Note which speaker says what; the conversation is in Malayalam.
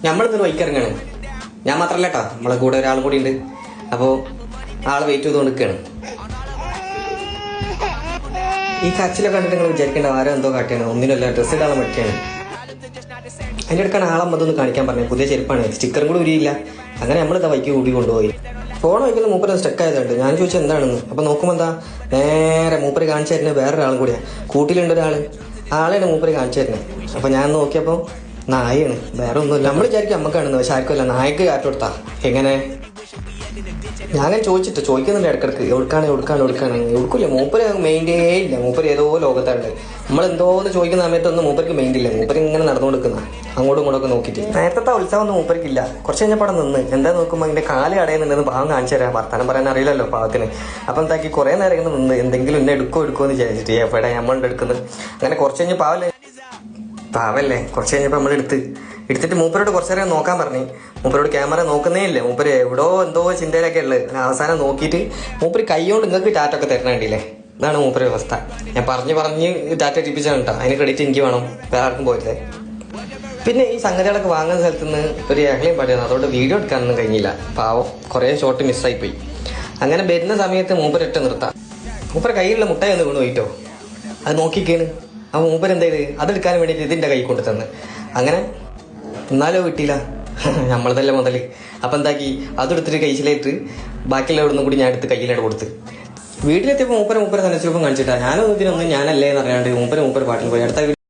Speaker 1: നമ്മളിന്നൊരു വൈക്കിറങ്ങാണ്. ഞാൻ മാത്രല്ല കേട്ടോ, നമ്മളെ കൂടെ ഒരാളും കൂടി ഉണ്ട്. അപ്പോൾ ആള് വെയിറ്റ് ചെയ്തുകൊണ്ട് നിൽക്കുകയാണ്. ഈ കച്ചിലൊക്കെ കണ്ടിട്ട് നിങ്ങൾ വിചാരിക്കേണ്ട ആരോ എന്തോ കാട്ടിയാണ്, ഒന്നിനല്ല ഡ്രസ്സ് ഇടാൻ പറ്റിയാണ്. അതിൻ്റെ അടുക്കാണ് ആളമ്മതൊന്ന് കാണിക്കാൻ പറഞ്ഞത്. പുതിയ ചെരുപ്പാണ്, സ്റ്റിക്കറും കൂടി ഉരിയില്ല. അങ്ങനെ നമ്മളിതാ വൈക്ക് കൂടി കൊണ്ടുപോയി. ഫോൺ വയ്ക്കുന്ന മൂപ്പര് സ്റ്റക്ക് ആയതുണ്ട്. ഞാൻ ചോദിച്ചാൽ എന്താണെന്ന്. അപ്പം നോക്കുമ്പോൾ എന്താ, നേരെ മൂപ്പര് കാണിച്ചു തരുന്നത് വേറൊരാളും കൂടിയാണ്. കൂട്ടിലുണ്ട് ഒരാള്, ആളെയാണ് മൂപ്പര് കാണിച്ചു തരുന്നത്. അപ്പം ഞാൻ നോക്കിയപ്പോൾ നായയാണ്, വേറെ ഒന്നുമില്ല. നമ്മൾ വിചാരിക്കും നമുക്കാണെന്ന്, പക്ഷെ ആർക്കുമല്ല. നായക്ക് കാറ്റ് കൊടുത്താ എങ്ങനെ. ഞാൻ ചോദിക്കുന്നുണ്ട് ഇടക്കിടക്ക്, എവിടുക്കാണ് എവിടുക്കില്ല. മൂപ്പര് മെയിൻറ്റേ ഇല്ല. മൂപ്പര് ഏതോ ലോകത്താണ്. നമ്മളെന്തോന്ന് ചോദിക്കുന്ന സമയത്തൊന്നും മൂപ്പർക്ക് മെയിൻ ഇല്ല. മൂപ്പര് ഇങ്ങനെ നടന്നുകൊടുക്കുന്ന അങ്ങോട്ടും ഇങ്ങോട്ടൊക്കെ നോക്കിയിട്ട്. നേരത്തെ ഉത്സവമൊന്നും മൂപ്പർക്കില്ല. കുറച്ച് കഴിഞ്ഞപ്പോൾ നിന്ന് എന്താ നോക്കുമ്പോൾ അതിൻ്റെ കാല് അടയുന്നുണ്ടെന്ന് പാവം കാണിച്ചു തരാം. വർത്താനം പറയാൻ അറിയില്ലല്ലോ പാവത്തിന്. അപ്പം എന്താക്കി കുറേ നേരം ഇങ്ങനെ നിന്ന് എന്തെങ്കിലും എന്നെ എടുക്കുമോ എന്ന് വിചാരിച്ചിട്ട് എവിടെ നമ്മളുണ്ട് എടുക്കുന്നത്. അങ്ങനെ കുറച്ച് കഴിഞ്ഞ് പാവല്ലേ കുറച്ച് കഴിഞ്ഞപ്പോൾ നമ്മൾ എടുത്തിട്ട് മൂപ്പരോട് കുറച്ച് നേരം നോക്കാൻ പറഞ്ഞു. മൂപ്പരോട് ക്യാമറ നോക്കുന്നേ ഇല്ല. മൂപ്പര് എവിടോ എന്തോ ചിന്തയിലൊക്കെ ഉള്ളത്. അവസാനം നോക്കിയിട്ട് മൂപ്പര് കൈകൊണ്ട് നിങ്ങൾക്ക് ടാറ്റൊക്കെ തരണേണ്ടില്ലേ. ഇതാണ് മൂപ്പര് വ്യവസ്ഥ. ഞാൻ പറഞ്ഞ് ടാറ്റ ഏൽപ്പിച്ചാണ് കേട്ടോ. അതിന് ക്രെഡിറ്റ് എനിക്ക് വേണം, വേറെ ആർക്കും പോയത്. പിന്നെ ഈ സംഗതികളൊക്കെ വാങ്ങുന്ന സ്ഥലത്ത് നിന്ന് ഒരു ഏഹ്ലയും പാടിയാണ്. അതുകൊണ്ട് വീഡിയോ എടുക്കാനൊന്നും കഴിഞ്ഞില്ല. പാവം കുറേ ഷോട്ട് മിസ്സായിപ്പോയി. അങ്ങനെ വരുന്ന സമയത്ത് മൂപ്പരിട്ട് നിർത്താം. മൂപ്പര് കയ്യിലുള്ള മുട്ടായി ഒന്ന് വീണ് പോയിട്ടോ. അത് നോക്കിക്കേണ്. അപ്പോൾ മൂപ്പര് എന്താ ചെയ്ത് അതെടുക്കാൻ വേണ്ടിയിട്ട് ഇതിൻ്റെ കൈ കൊണ്ട് തന്ന്. അങ്ങനെ എന്നാലോ കിട്ടിയില്ല, നമ്മളതല്ലേ മുതൽ. അപ്പം എന്താക്കി അതെടുത്തിട്ട് കൈസിലേറ്റ് ബാക്കിയുള്ള എവിടെ നിന്നും കൂടി ഞാൻ എടുത്ത് കയ്യിലായിട്ട് കൊടുത്ത്. വീട്ടിലെത്തിയപ്പോൾ മൂപ്പര തന്നെ സ്വരൂപം കാണിച്ചിട്ടാ. ഞാനൊന്നും ഇതിനൊന്നും ഞാനല്ലേ എന്ന് അറിയാണ്ട് മൂപ്പര പാട്ടിൽ പോയി. അടുത്ത